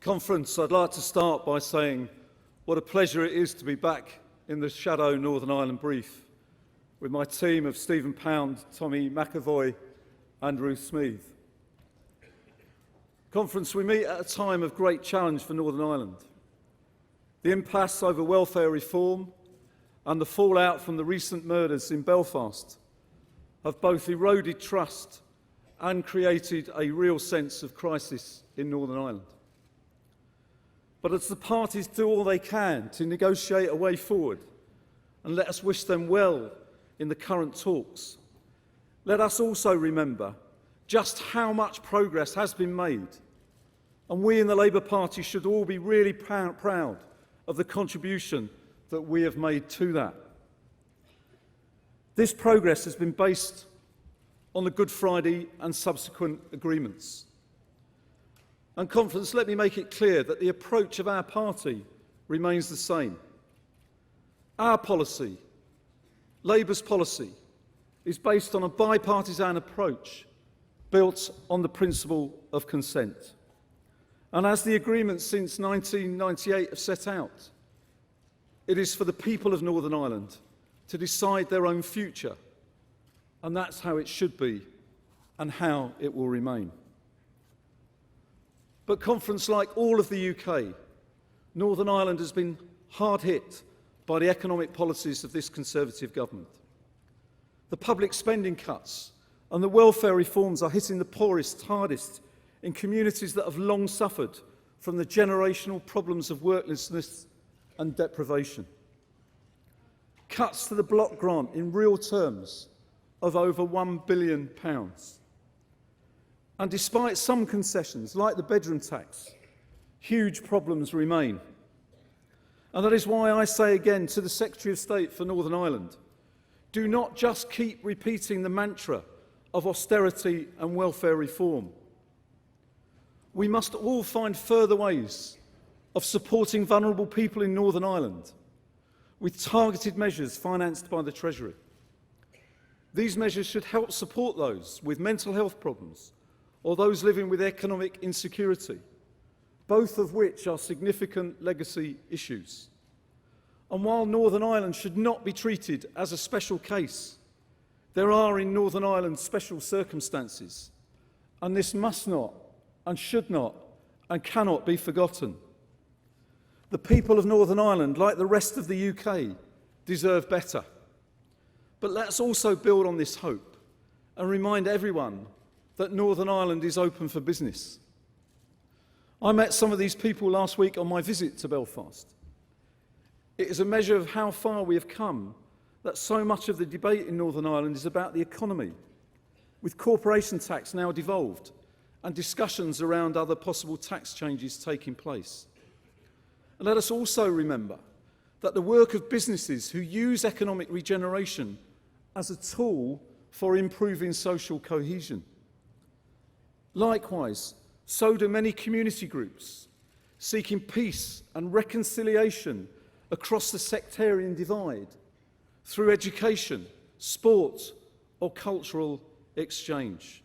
Conference, I'd like to start by saying what a pleasure it is to be back in the Shadow Northern Ireland Brief with my team of Stephen Pound, Tommy McAvoy and Ruth Smeeth. Conference, we meet at a time of great challenge for Northern Ireland. The impasse over welfare reform and the fallout from the recent murders in Belfast have both eroded trust and created a real sense of crisis in Northern Ireland. But as the parties do all they can to negotiate a way forward, and let us wish them well in the current talks, let us also remember just how much progress has been made, and we in the Labour Party should all be really proud of the contribution that we have made to that. This progress has been based on the Good Friday and subsequent agreements. And Conference, let me make it clear that the approach of our party remains the same. Our policy, Labour's policy, is based on a bipartisan approach built on the principle of consent. And as the agreements since 1998 have set out, it is for the people of Northern Ireland to decide their own future, and that's how it should be and how it will remain. But Conference, like all of the UK, Northern Ireland has been hard hit by the economic policies of this Conservative government. The public spending cuts and the welfare reforms are hitting the poorest hardest in communities that have long suffered from the generational problems of worklessness and deprivation. Cuts to the block grant in real terms of over £1 billion. And despite some concessions, like the bedroom tax, huge problems remain. And that is why I say again to the Secretary of State for Northern Ireland, do not just keep repeating the mantra of austerity and welfare reform. We must all find further ways of supporting vulnerable people in Northern Ireland with targeted measures financed by the Treasury. These measures should help support those with mental health problems or those living with economic insecurity, both of which are significant legacy issues. And while Northern Ireland should not be treated as a special case, there are in Northern Ireland special circumstances, and this must not and should not and cannot be forgotten. The people of Northern Ireland, like the rest of the UK, deserve better. But let's also build on this hope and remind everyone that Northern Ireland is open for business. I met some of these people last week on my visit to Belfast. It is a measure of how far we have come that so much of the debate in Northern Ireland is about the economy, with corporation tax now devolved and discussions around other possible tax changes taking place. And let us also remember that the work of businesses who use economic regeneration as a tool for improving social cohesion. Likewise, so do many community groups seeking peace and reconciliation across the sectarian divide through education, sport, or cultural exchange.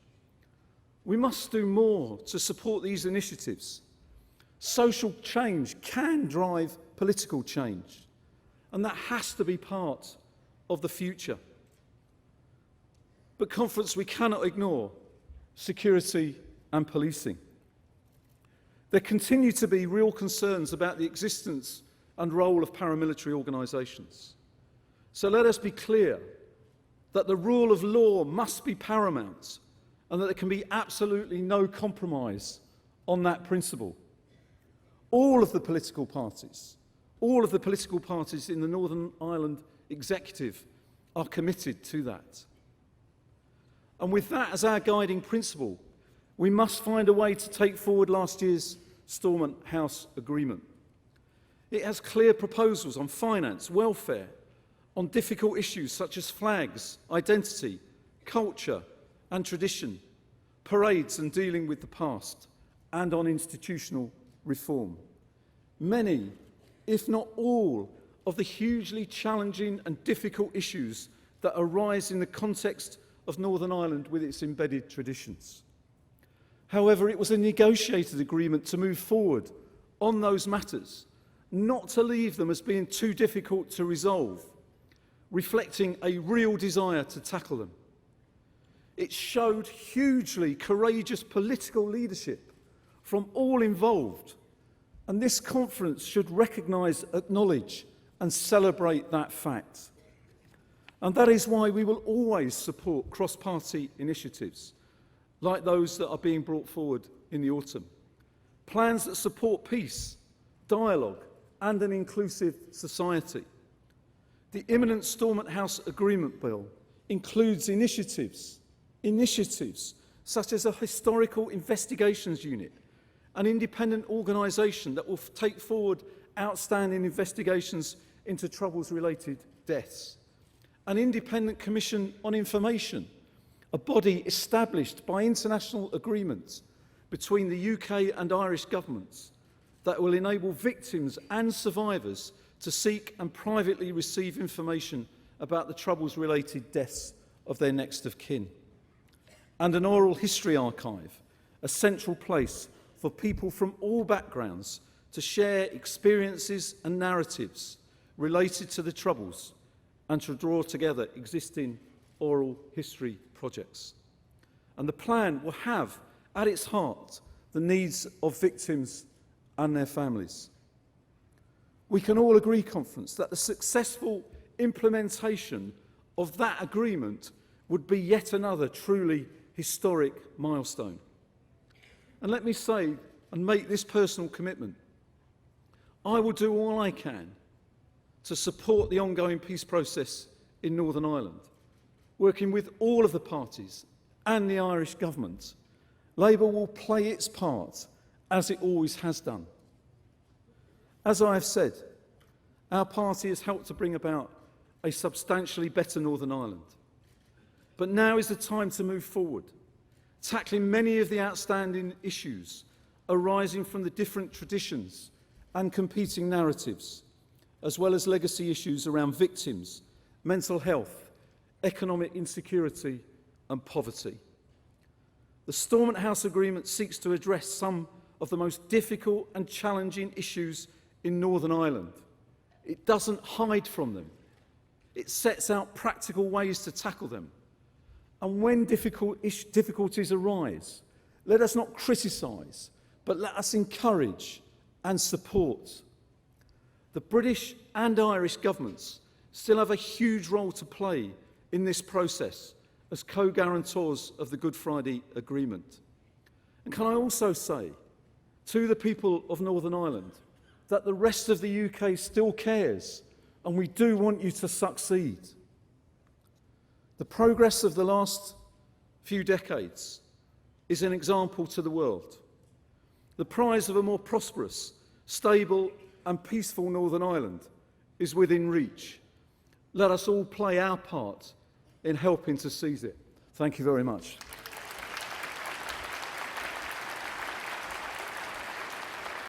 We must do more to support these initiatives. Social change can drive political change, and that has to be part of the future. But Conference, we cannot ignore security and policing. There continue to be real concerns about the existence and role of paramilitary organisations. So let us be clear that the rule of law must be paramount and that there can be absolutely no compromise on that principle. All of the political parties in the Northern Ireland executive are committed to that. And with that as our guiding principle, we must find a way to take forward last year's Stormont House Agreement. It has clear proposals on finance, welfare, on difficult issues such as flags, identity, culture and tradition, parades and dealing with the past, and on institutional reform. Many, if not all, of the hugely challenging and difficult issues that arise in the context of Northern Ireland with its embedded traditions. However, it was a negotiated agreement to move forward on those matters, not to leave them as being too difficult to resolve, reflecting a real desire to tackle them. It showed hugely courageous political leadership from all involved, and this conference should recognise, acknowledge and celebrate that fact. And that is why we will always support cross-party initiatives like those that are being brought forward in the autumn. Plans that support peace, dialogue and an inclusive society. The imminent Stormont House Agreement Bill includes initiatives such as a historical investigations unit, an independent organisation that will take forward outstanding investigations into troubles-related deaths, an independent commission on information, a body established by international agreements between the UK and Irish governments that will enable victims and survivors to seek and privately receive information about the troubles-related deaths of their next of kin. And an oral history archive, a central place for people from all backgrounds to share experiences and narratives related to the Troubles and to draw together existing oral history projects. And the plan will have at its heart the needs of victims and their families. We can all agree, conference, that the successful implementation of that agreement would be yet another truly historic milestone. And let me say and make this personal commitment. I will do all I can to support the ongoing peace process in Northern Ireland, working with all of the parties and the Irish government. Labour will play its part, as it always has done. As I have said, our party has helped to bring about a substantially better Northern Ireland. But now is the time to move forward, tackling many of the outstanding issues arising from the different traditions and competing narratives, as well as legacy issues around victims, mental health, economic insecurity and poverty. The Stormont House Agreement seeks to address some of the most difficult and challenging issues in Northern Ireland. It doesn't hide from them. It sets out practical ways to tackle them. And when difficulties arise, let us not criticise, but let us encourage and support. The British and Irish governments still have a huge role to play in this process as co-guarantors of the Good Friday Agreement. And can I also say to the people of Northern Ireland that the rest of the UK still cares, and we do want you to succeed. The progress of the last few decades is an example to the world. The prize of a more prosperous, stable and peaceful Northern Ireland is within reach. Let us all play our part in helping to seize it. Thank you very much.